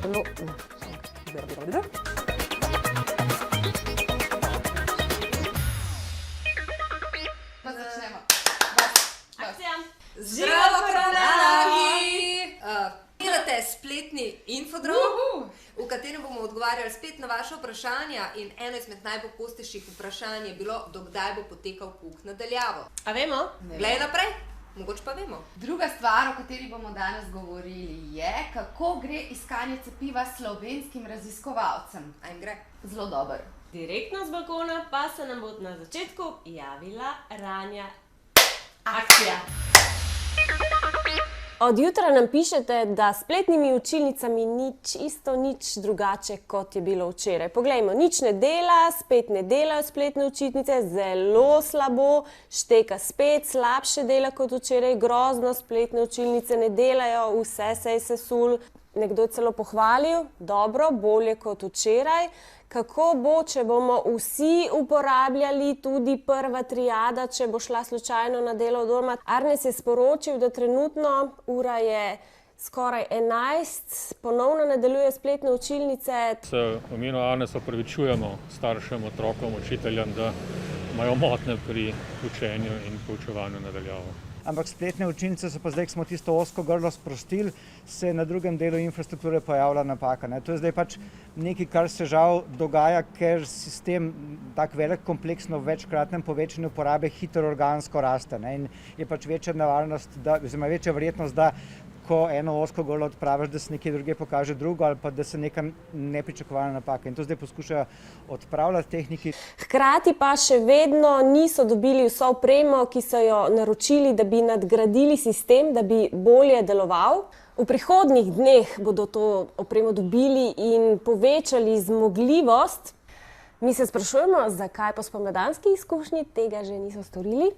zelo... Pa začnemo. Zdravo, kralji! Gledate spletni infodrom, v katerem bomo odgovarjali spet na vaše vprašanja in eno izmed najpogostejših vprašanj je bilo, do kdaj bo potekal pouk na daljavo. A vemo? Glej naprej, mogoče pa vemo. Druga stvar, o kateri bomo danes govorili, je, kako gre iskanje cepiva slovenskim raziskovalcem. A jim gre? Zelo dober. Direktno z balkona pa se nam bo na začetku javila Ranja. Akcija! Od jutra nam pišete, da s spletnimi učilnicami ni čisto nič drugače, kot je bilo včeraj. Poglejmo, nič ne dela, spet ne delajo spletne učilnice, zelo slabo, šteka spet, slabše dela kot včeraj, grozno, spletne učilnice ne delajo, vse se je sesul. Nekdo je celo pohvalil, dobro, bolje kot včeraj. Kako bo, če bomo vsi uporabljali tudi prva triada, če bo šla slučajno na delo doma? Arnes je sporočil, da trenutno ura je skoraj 11, ponovno nadaljuje spletne učilnice. Se v imenu Arnesa opravičujemo staršem, otrokom, učiteljem, da imajo motnje pri učenju in poučevanju na daljavo. Ampak spletne učilnice so pa zdaj, ko smo tisto ozko grlo sprostili, se je na drugem delu infrastrukture pojavila napaka. To je zdaj pač nekaj, kar se žal dogaja, ker sistem tak velik kompleksno v večkratnem povečanju porabe hitro organsko raste. In je pač večja nevarnost, oziroma večja verjetnost, da ko eno ozko grlo odpraviš, da se nekje druge pokaže drugo ali pa da se neka nepričakovana napaka. In to zdaj poskušajo odpravljati tehniki. Hkrati pa še vedno niso dobili vso opremo, ki so jo naročili, da bi nadgradili sistem, da bi bolje deloval. V prihodnjih dneh bodo to opremo dobili in povečali zmogljivost. Mi se sprašujemo, zakaj po spomladanski izkušnji tega že niso storili.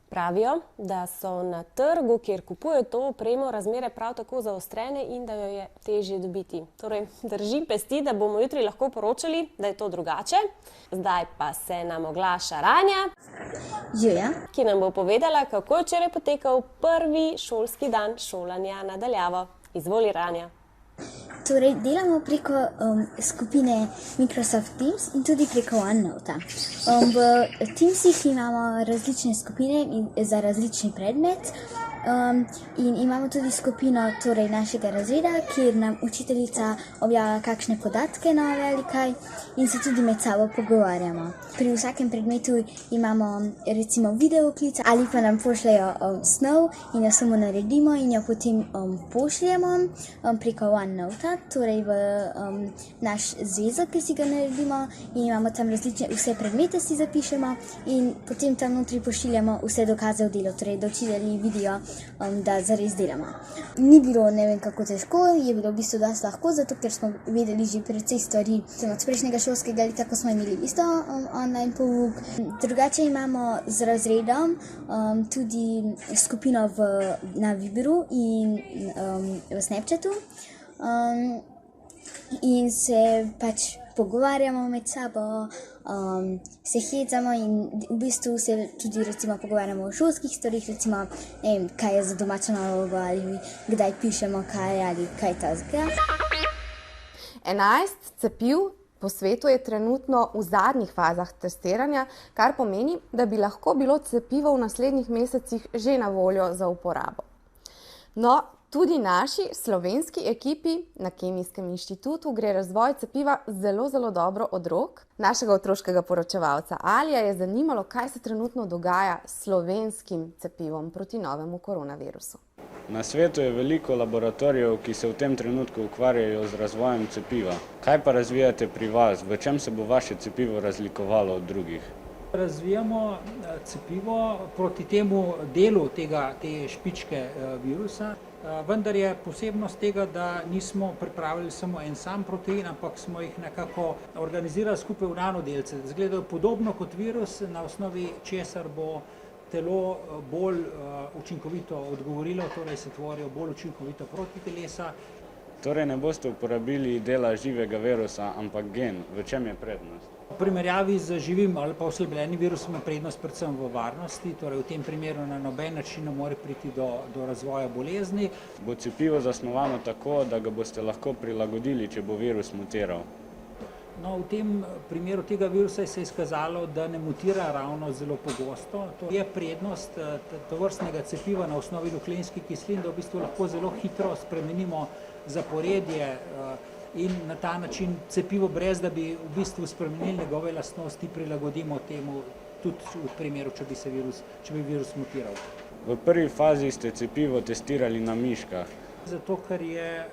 Pravijo, da so na trgu, kjer kupujejo to opremo, razmere prav tako zaostrene in da jo je težje dobiti. Torej, držim pesti, da bomo jutri lahko poročali, da je to drugače. Zdaj pa se nam oglaša Ranja, ki nam bo povedala, kako je včeraj potekal prvi šolski dan šolanja na daljavo. Izvoli, Ranja. Torej, delamo preko skupine Microsoft Teams in tudi preko OneNote. V Teamsih imamo različne skupine za različni predmet in imamo tudi skupino našega razreda, kjer nam učiteljica objavlja kakšne podatke nove ali kaj in se tudi med sabo pogovarjamo. Pri vsakem predmetu imamo recimo videoklic ali pa nam pošljajo snov in jo samo naredimo in jo potem pošljemo preko OneNote, torej v naš zvezek, ki si ga naredimo in imamo tam različne vse predmete si zapišemo in potem tam notri pošiljamo vse dokaze v delo, torej da učitelji vidijo, da zares delamo. Ni bilo ne vem kako težko, je bilo v bistvu dosti lahko, zato ker smo vedeli že precej stvari od prejšnjega šolskega leta, ko smo imeli isto online pouk. Drugače imamo z razredom tudi skupino na Viberu in v Snapchatu in se pač pogovarjamo med sabo, se hecamo in v bistvu se tudi recimo pogovarjamo o šolskih stvarih, recimo ne vem, kaj je za domačo nalogo ali kdaj pišemo kaj ali kaj takega. 11 cepiv po svetu je trenutno v zadnjih fazah testiranja, kar pomeni, da bi lahko bilo cepivo v naslednjih mesecih že na voljo za uporabo. No, tudi naši slovenski ekipi na Kemijskem inštitutu gre razvoj cepiva zelo dobro od rok našega otroškega poročevalca. Alija je zanimalo, kaj se trenutno dogaja s slovenskim cepivom proti novemu koronavirusu. Na svetu je veliko laboratorijev, ki se v tem trenutku ukvarjajo z razvojem cepiva. Kaj pa razvijate pri vas? V čem se bo vaše cepivo razlikovalo od drugih? Razvijamo cepivo proti temu delu te špičke virusa, vendar je posebnost tega, da nismo pripravili samo en sam protein, ampak smo jih nekako organizirali skupaj v nanodelce. Izgledajo podobno kot virus, na osnovi česar bo telo bolj učinkovito odgovorilo, torej se tvorijo bolj učinkovito protitelesa Torej ne boste uporabili dela živega virusa, ampak gen. V čem je prednost? V primerjavi z živim ali pa oslabljenim virusom je prednost predvsem v varnosti, torej v tem primeru na noben način ne more priti do razvoja bolezni. Bo cepivo zasnovano tako, da ga boste lahko prilagodili, če bo virus mutiral? No, v tem primeru tega virusa se je izkazalo, da ne mutira ravno zelo pogosto. To je prednost tovrstnega cepiva na osnovi nukleinskih kislin, da v bistvu lahko zelo hitro spremenimo zaporedje in na ta način cepivo, brez da bi v bistvu spremenili njegove lastnosti, prilagodimo temu tudi v primeru, če bi virus mutiral. V prvi fazi ste cepivo testirali na miškah. Zato, ker je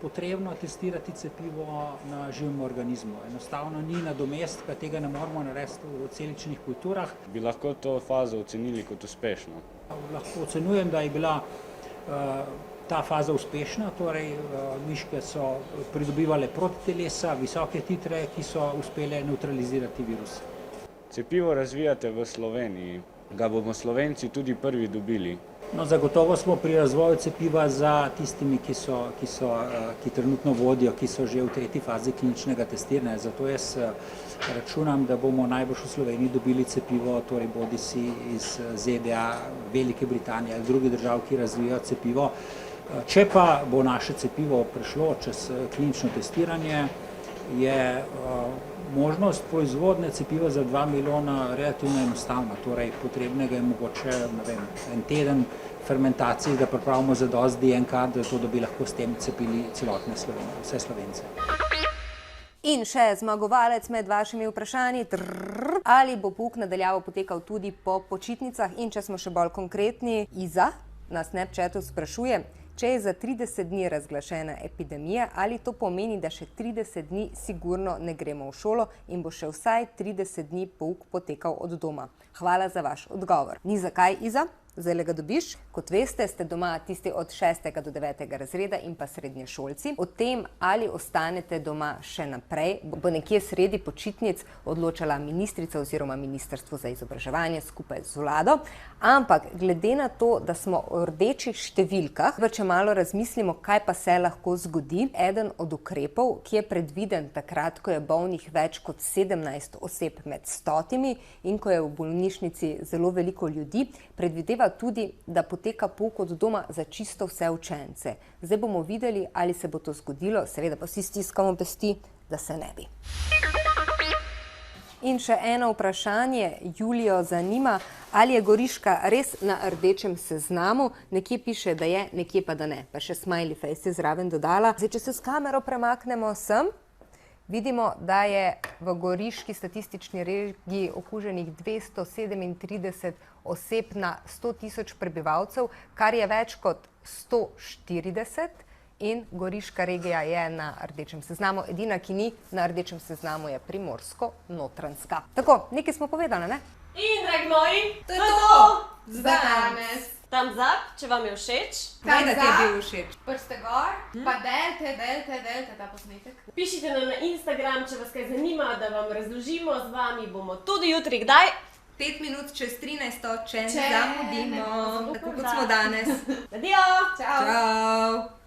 potrebno testirati cepivo na živem organizmu. Enostavno ni nadomestka, tega ne moremo narediti v celičnih kulturah. Bi lahko to fazo ocenili kot uspešno? Lahko ocenjujem, da je bila ta faza uspešna, torej miške so pridobivale protitelesa, visoke titre, ki so uspele nevtralizirati virus. Cepivo razvijate v Sloveniji. Ga bomo Slovenci tudi prvi dobili? No, zagotovo smo pri razvoju cepiva za tistimi, ki trenutno vodijo, ki so že v tretji fazi kliničnega testiranja. Zato jaz računam, da bomo najbrž v Sloveniji dobili cepivo, torej bodisi iz ZDA, Velike Britanije ali drugih držav, ki razvijajo cepivo. Če pa bo naše cepivo prišlo čez klinično testiranje, je možnost proizvodnje cepiva za 2 milijona relativno enostavna. Torej, potrebnega je mogoče en teden fermentacij, da pripravimo zadosti DNK, da bi lahko s tem cepili vse Slovence. In še zmagovalec med vašimi vprašanji. Ali bo pouk nadaljavo potekal tudi po počitnicah? In če smo še bolj konkretni, Iza na Snapchatu sprašuje, če je za 30 dni razglašena epidemija, ali to pomeni, da še 30 dni sigurno ne gremo v šolo in bo še vsaj 30 dni pouk potekal od doma. Hvala za vaš odgovor. Ni zakaj, Iza? Zdaj ga dobiš. Kot veste, ste doma tisti od 6. do 9. razreda in pa srednješolci. O tem, ali ostanete doma še naprej, bo nekje sredi počitnic odločala ministrica oziroma Ministrstvo za izobraževanje skupaj z vlado. Ampak glede na to, da smo v rdečih številkah, če malo razmislimo, kaj pa se lahko zgodi, eden od ukrepov, ki je predviden takrat, ko je bolnih več kot 17 oseb med 100 in ko je v bolnišnici zelo veliko ljudi, predvideva tudi, da poteka pouk od doma za čisto vse učence. Zdaj bomo videli, ali se bo to zgodilo, seveda pa vsi stiskamo pesti, da se ne bi. In še eno vprašanje, Julijo zanima, ali je Goriška res na rdečem seznamu? Nekje piše, da je, nekje pa da ne. Pa še smiley face je zraven dodala. Zdaj, če se s kamero premaknemo sem, vidimo, da je v goriški statistični regiji okuženih 237 oseb na 100 tisoč prebivalcev, kar je več kot 140 in goriška regija je na rdečem seznamu. Edina, ki ni na rdečem seznamu, je Primorsko-Notranjska. Tako, nekaj smo povedali, ne? In, dragi moji, To je to za danes. Thumbs up, če vam je všeč. Kaj da ti je bil všeč? Prste gor, pa delte ta posnetek. Pišite nam na Instagram, če vas kaj zanima, da vam razložimo. Z vami bomo tudi jutri. Kdaj? 5 minut čez 13, če Če zamudimo, ne bomo tako kot zamudili. smo danes. Adijo! Čau!